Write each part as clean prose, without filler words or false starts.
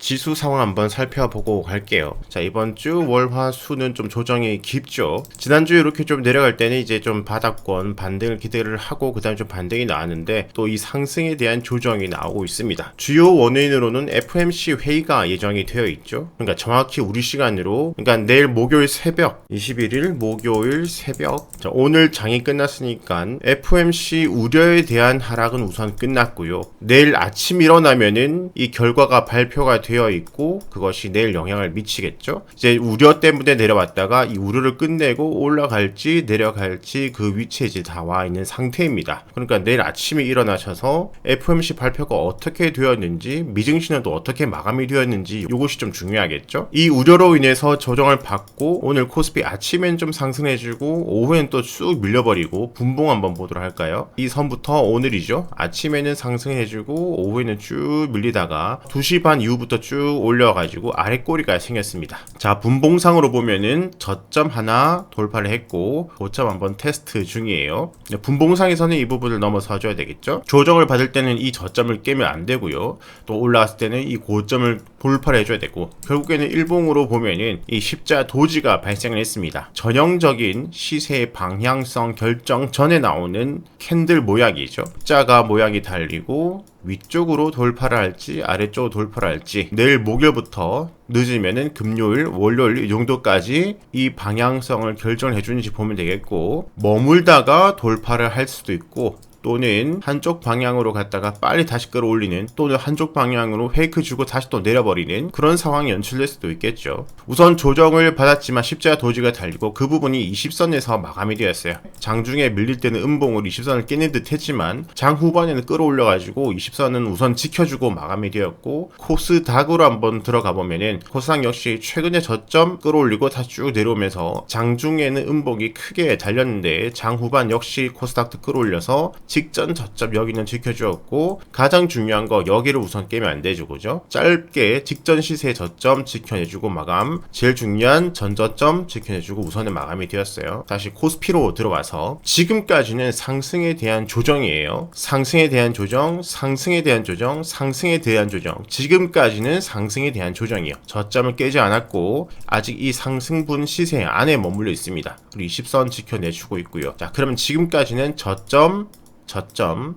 지수 상황 한번 살펴보고 갈게요. 자, 이번 주 월화수는 좀 조정이 깊죠. 지난주에 이렇게 좀 내려갈 때는 이제 좀 바닥권 반등을 기대를 하고 그 다음에 좀 반등이 나왔는데 또 이 상승에 대한 조정이 나오고 있습니다. 주요 원인으로는 FOMC 회의가 예정이 되어 있죠. 그러니까 정확히 우리 시간으로 그러니까 내일 목요일 새벽 21일 목요일 새벽, 자, 오늘 장이 끝났으니까 FOMC 우려에 대한 하락은 우선 끝났고요. 내일 아침 일어나면은 이 결과가 발표가 되어 있고 그것이 내일 영향을 미치겠죠. 이제 우려 때문에 내려왔다가 이 우려를 끝내고 올라갈지 내려갈지 그 위치에 이제 다 와 있는 상태입니다. 그러니까 내일 아침에 일어나셔서 FOMC 발표가 어떻게 되었는지, 미증시는 어떻게 마감이 되었는지 이것이 좀 중요하겠죠. 이 우려로 인해서 조정을 받고 오늘 코스피 아침엔 좀 상승해주고 오후엔 또 쑥 밀려버리고 분봉 한번 보도록 할까요? 이 선부터 오늘이죠. 아침에는 상승해주고 오후에는 쭉 밀리다가 2시 반 이후부터 쭉 올려가지고 아래 꼬리가 생겼습니다. 자, 분봉상으로 보면은 저점 하나 돌파를 했고 고점 한번 테스트 중이에요. 분봉상에서는 이 부분을 넘어서 줘야 되겠죠. 조정을 받을 때는 이 저점을 깨면 안 되고요. 또 올라왔을 때는 이 고점을 돌파를 해줘야 되고, 결국에는 일봉으로 보면은 이 십자 도지가 발생을 했습니다. 전형적인 시세의 방향성 결정 전에 나오는 캔들 모양이죠. 십자가 모양이 달리고 위쪽으로 돌파를 할지 아래쪽으로 돌파를 할지 내일 목요일부터 늦으면은 금요일 월요일 이 정도까지 이 방향성을 결정을 해주는지 보면 되겠고, 머물다가 돌파를 할 수도 있고 또는 한쪽 방향으로 갔다가 빨리 다시 끌어올리는, 또는 한쪽 방향으로 페이크 주고 다시 또 내려버리는 그런 상황이 연출될 수도 있겠죠. 우선 조정을 받았지만 십자가 도지가 달리고 그 부분이 20선에서 마감이 되었어요. 장중에 밀릴 때는 음봉으로 20선을 깨는 듯 했지만 장 후반에는 끌어올려가지고 20선은 우선 지켜주고 마감이 되었고, 코스닥으로 한번 들어가 보면은 코스닥 역시 최근에 저점 끌어올리고 다시 쭉 내려오면서 장중에는 음봉이 크게 달렸는데 장 후반 역시 코스닥도 끌어올려서 직전 저점 여기는 지켜주었고, 가장 중요한 거 여기를 우선 깨면 안 되죠, 그죠? 짧게 직전 시세 저점 지켜내주고 마감, 제일 중요한 전저점 지켜내주고 우선은 마감이 되었어요. 다시 코스피로 들어와서 지금까지는 상승에 대한 조정이에요. 상승에 대한 조정, 상승에 대한 조정, 상승에 대한 조정. 지금까지는 상승에 대한 조정이요. 저점을 깨지 않았고 아직 이 상승분 시세 안에 머물러 있습니다. 그리고 20선 지켜내주고 있고요. 자, 그러면 지금까지는 저점,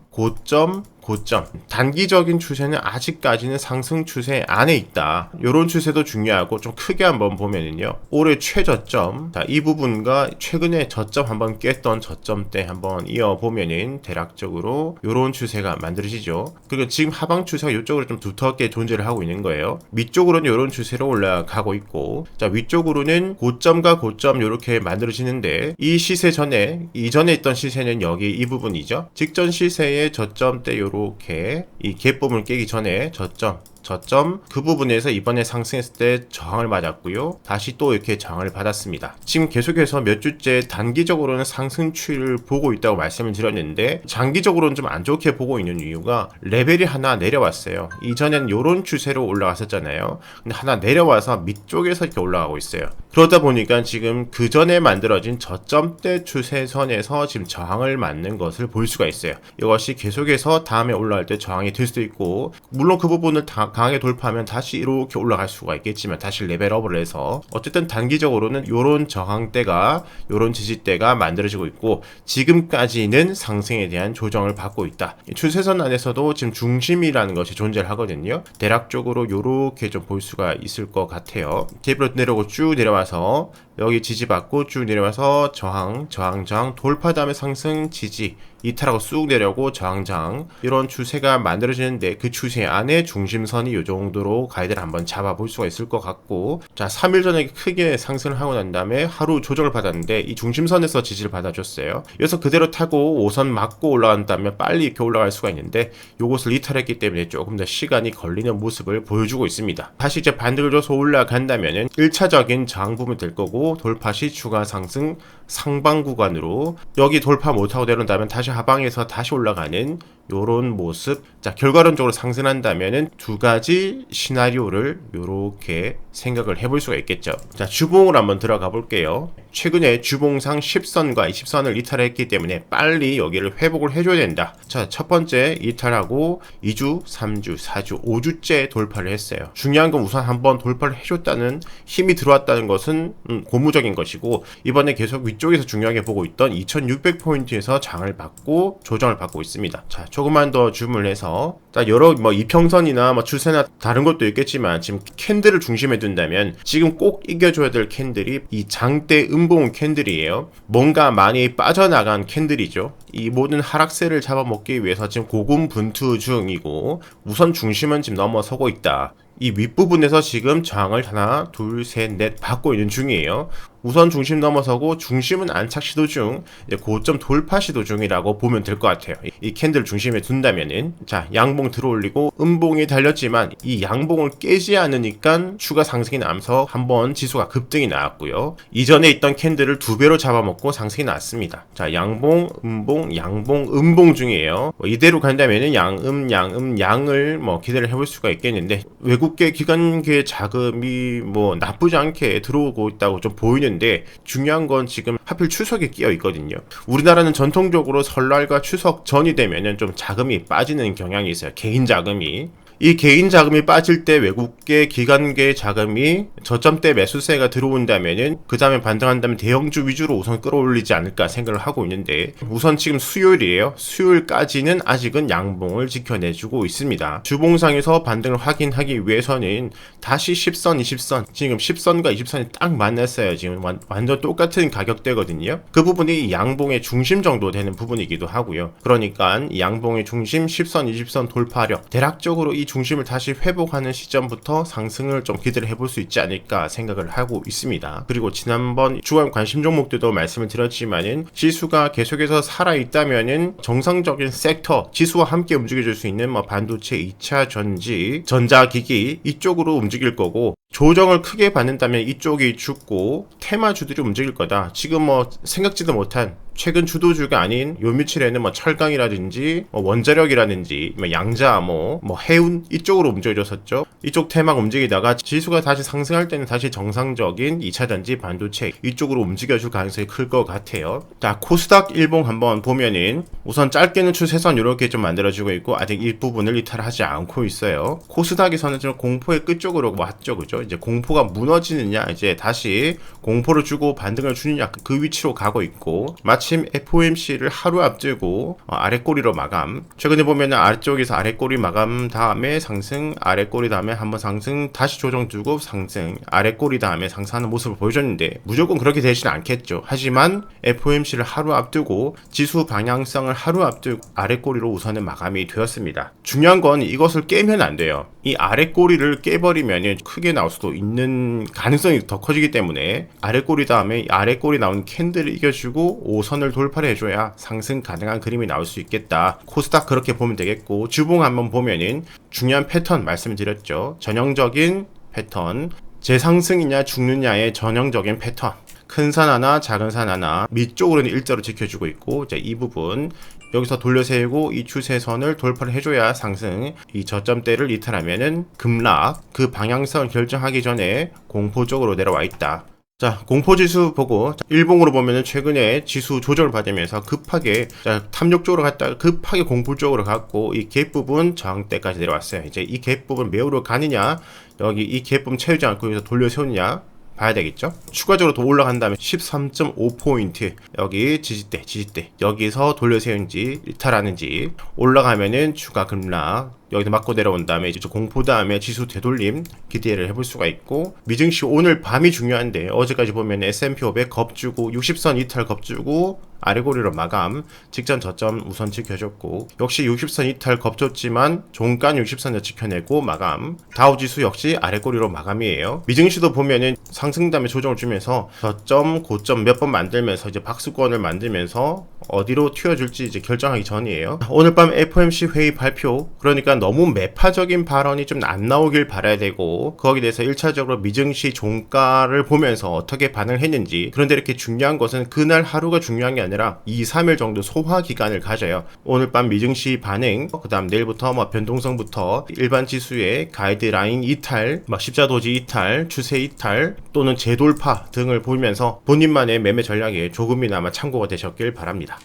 고점, 단기적인 추세는 아직까지는 상승 추세 안에 있다. 이런 추세도 중요하고, 좀 크게 한번 보면은요, 올해 최저점, 자, 이 부분과 최근에 저점 한번 깼던 저점대 한번 이어보면은 대략적으로 이런 추세가 만들어지죠. 그리고 지금 하방 추세가 이쪽으로 좀 두텁게 존재를 하고 있는 거예요. 밑쪽으로는 이런 추세로 올라가고 있고, 자, 위쪽으로는 고점과 고점 이렇게 만들어지는데, 이 시세 전에, 이전에 있던 시세는 여기 이 부분이죠. 직전 시세의 저점대 이렇게 이 갭범을 깨기 전에 저점 그 부분에서 이번에 상승했을 때 저항을 맞았고요. 다시 또 이렇게 저항을 받았습니다. 지금 계속해서 몇 주째 단기적으로는 상승 추이를 보고 있다고 말씀을 드렸는데, 장기적으로는 좀 안 좋게 보고 있는 이유가 레벨이 하나 내려왔어요. 이전에는 이런 추세로 올라갔었잖아요. 근데 하나 내려와서 밑쪽에서 이렇게 올라가고 있어요. 그러다 보니까 지금 그 전에 만들어진 저점대 추세선에서 지금 저항을 맞는 것을 볼 수가 있어요. 이것이 계속해서 다음에 올라갈 때 저항이 될 수도 있고, 물론 그 부분을 강하게 돌파하면 다시 이렇게 올라갈 수가 있겠지만 다시 레벨업을 해서 어쨌든 단기적으로는 요런 저항대가, 요런 지지대가 만들어지고 있고, 지금까지는 상승에 대한 조정을 받고 있다. 추세선 안에서도 지금 중심이라는 것이 존재를 하거든요. 대략적으로 요렇게 좀 볼 수가 있을 것 같아요. 탭으로 내려오고 쭉 내려와서 여기 지지받고 쭉 내려와서 저항 돌파 다음에 상승 지지 이탈하고 쑥 내려오고 저항 이런 추세가 만들어지는데, 그 추세 안에 중심선이 이 정도로 가이드를 한번 잡아볼 수가 있을 것 같고, 자, 3일 전에 크게 상승을 하고 난 다음에 하루 조정을 받았는데 이 중심선에서 지지를 받아줬어요. 그래서 그대로 타고 5선 맞고 올라간다면 빨리 이렇게 올라갈 수가 있는데, 요것을 이탈했기 때문에 조금 더 시간이 걸리는 모습을 보여주고 있습니다. 다시 이제 반등을 줘서 올라간다면은 1차적인 저항 부분이 될 거고, 돌파 시 추가 상승 상방 구간으로 여기 돌파 못하고 내려온다면 다시 하방에서 다시 올라가는 요런 모습. 자, 결과론적으로 상승한다면은 두 가지 시나리오를 요렇게 생각을 해볼 수가 있겠죠. 자, 주봉으로 한번 들어가 볼게요. 최근에 주봉상 10선과 20선을 이탈했기 때문에 빨리 여기를 회복을 해줘야 된다. 자, 첫 번째 이탈하고 2주, 3주, 4주, 5주째 돌파를 했어요. 중요한 건 우선 한번 돌파를 해줬다는 힘이 들어왔다는 것은 고무적인 것이고, 이번에 계속 위쪽에서 중요하게 보고 있던 2600포인트에서 장을 받고 조정을 받고 있습니다. 자, 조금만 더 줌을 해서, 자, 여러 이평선이나 추세나 다른 것도 있겠지만 지금 캔들을 중심에 둔다면 지금 꼭 이겨줘야 될 캔들이 이 장대 음봉 캔들이에요. 뭔가 많이 빠져나간 캔들이죠. 이 모든 하락세를 잡아먹기 위해서 지금 고군분투 중이고, 우선 중심은 지금 넘어서고 있다. 이 윗부분에서 지금 저항을 하나, 둘, 셋, 넷 받고 있는 중이에요. 우선 중심 넘어서고 중심은 안착 시도 중, 이제 고점 돌파 시도 중이라고 보면 될 것 같아요. 이 캔들 중심에 둔다면은, 자, 양봉 들어올리고 음봉이 달렸지만 이 양봉을 깨지 않으니까 추가 상승이 나면서 한번 지수가 급등이 나왔고요. 이전에 있던 캔들을 2배로 잡아먹고 상승이 나왔습니다. 자, 양봉, 음봉, 양봉, 음봉 중이에요. 이대로 간다면은 양을 기대를 해볼 수가 있겠는데, 외국계 기관계 자금이 나쁘지 않게 들어오고 있다고 좀 보이는데, 중요한 건 지금 하필 추석에 끼어 있거든요. 우리나라는 전통적으로 설날과 추석 전이 되면은 좀 자금이 빠지는 경향이 있어요. 개인 자금이. 이 개인 자금이 빠질 때 외국계 기관계 자금이 저점대 매수세가 들어온다면은 그 다음에 반등한다면 대형주 위주로 우선 끌어올리지 않을까 생각을 하고 있는데, 우선 지금 수요일이에요. 수요일까지는 아직은 양봉을 지켜내주고 있습니다. 주봉상에서 반등을 확인하기 위해서는 다시 10선, 20선, 지금 10선과 20선이 딱 만났어요. 지금 완전 똑같은 가격대거든요. 그 부분이 양봉의 중심 정도 되는 부분이기도 하고요. 그러니까 이 양봉의 중심 10선, 20선 돌파력, 대략적으로 이 중심을 다시 회복하는 시점부터 상승을 좀 기대를 해볼 수 있지 않을까 생각을 하고 있습니다. 그리고 지난번 주간 관심 종목들도 말씀을 드렸지만은 지수가 계속해서 살아있다면은 정상적인 섹터, 지수와 함께 움직여줄 수 있는 반도체, 2차 전지, 전자기기 이쪽으로 움직일 거고, 조정을 크게 받는다면 이쪽이 죽고 테마주들이 움직일 거다. 지금 생각지도 못한 최근 주도주가 아닌 요 며칠에는 철강이라든지 원자력이라든지 양자암호, 해운 이쪽으로 움직여졌었죠. 이쪽 테마가 움직이다가 지수가 다시 상승할 때는 다시 정상적인 2차전지 반도체 이쪽으로 움직여줄 가능성이 클 것 같아요. 자, 코스닥 일봉 한번 보면은 우선 짧게는 추세선 이렇게 좀 만들어지고 있고 아직 이 부분을 이탈하지 않고 있어요. 코스닥에서는 좀 공포의 끝쪽으로 왔죠, 그죠? 이제 공포가 무너지느냐, 이제 다시 공포를 주고 반등을 주느냐, 그 위치로 가고 있고, 마침 FOMC를 하루 앞두고 아래꼬리로 마감. 최근에 보면 아래쪽에서 아래꼬리 마감 다음에 상승, 아래꼬리 다음에 한번 상승, 다시 조정 두고 상승, 아래꼬리 다음에 상승하는 모습을 보여줬는데 무조건 그렇게 되지는 않겠죠. 하지만 FOMC를 하루 앞두고 지수 방향성을 하루 앞두고 아래꼬리로 우선은 마감이 되었습니다. 중요한 건 이것을 깨면 안 돼요. 이 아래꼬리를 깨버리면 크게 나올 수도 있는 가능성이 더 커지기 때문에 아래꼬리 다음에 아래꼬리 나온 캔들을 이겨주고 5선을 돌파를 해줘야 상승 가능한 그림이 나올 수 있겠다. 코스닥 그렇게 보면 되겠고, 주봉 한번 보면은 중요한 패턴 말씀드렸죠. 전형적인 패턴, 재상승이냐 죽느냐의 전형적인 패턴. 큰 산 하나, 작은 산 하나, 밑쪽으로는 일자로 지켜주고 있고, 이제 이 부분 여기서 돌려세우고 이 추세선을 돌파를 해줘야 상승, 이 저점대를 이탈하면은 급락, 그 방향성을 결정하기 전에 공포적으로 내려와 있다. 자, 공포지수 보고, 일봉으로 보면은 최근에 지수 조정을 받으면서 급하게, 탐욕 쪽으로 갔다가 급하게 공포 쪽으로 갔고, 이 갭 부분 저항대까지 내려왔어요. 이제 이 갭 부분 매우로 가느냐, 여기 이 갭 부분 채우지 않고 여기서 돌려세우느냐, 봐야 되겠죠. 추가적으로 더 올라간 다음에 13.5포인트 여기 지지대 여기서 돌려세운지 이탈하는지, 올라가면은 추가 급락, 여기서 맞고 내려온 다음에 이제 공포 다음에 지수 되돌림 기대를 해볼 수가 있고, 미증시 오늘 밤이 중요한데 어제까지 보면 S&P 500 겁주고 60선 이탈 겁주고 아래고리로 마감, 직전 저점 우선 지켜줬고, 역시 60선 이탈 겁줬지만 종가 60선을 지켜내고 마감, 다우지수 역시 아래고리로 마감이에요. 미증시도 보면은 상승 다음에 조정을 주면서 저점 고점 몇 번 만들면서 이제 박스권을 만들면서 어디로 튀어줄지 이제 결정하기 전이에요. 오늘 밤 FOMC 회의 발표, 그러니까 일단 너무 매파적인 발언이 좀 안 나오길 바라야 되고, 거기에 대해서 1차적으로 미증시 종가를 보면서 어떻게 반응을 했는지. 그런데 이렇게 중요한 것은 그날 하루가 중요한 게 아니라 2, 3일 정도 소화 기간을 가져요. 오늘 밤 미증시 반응, 그 다음 내일부터 변동성부터 일반 지수의 가이드라인 이탈, 십자도지 이탈, 추세 이탈 또는 재돌파 등을 보면서 본인만의 매매 전략에 조금이나마 참고가 되셨길 바랍니다.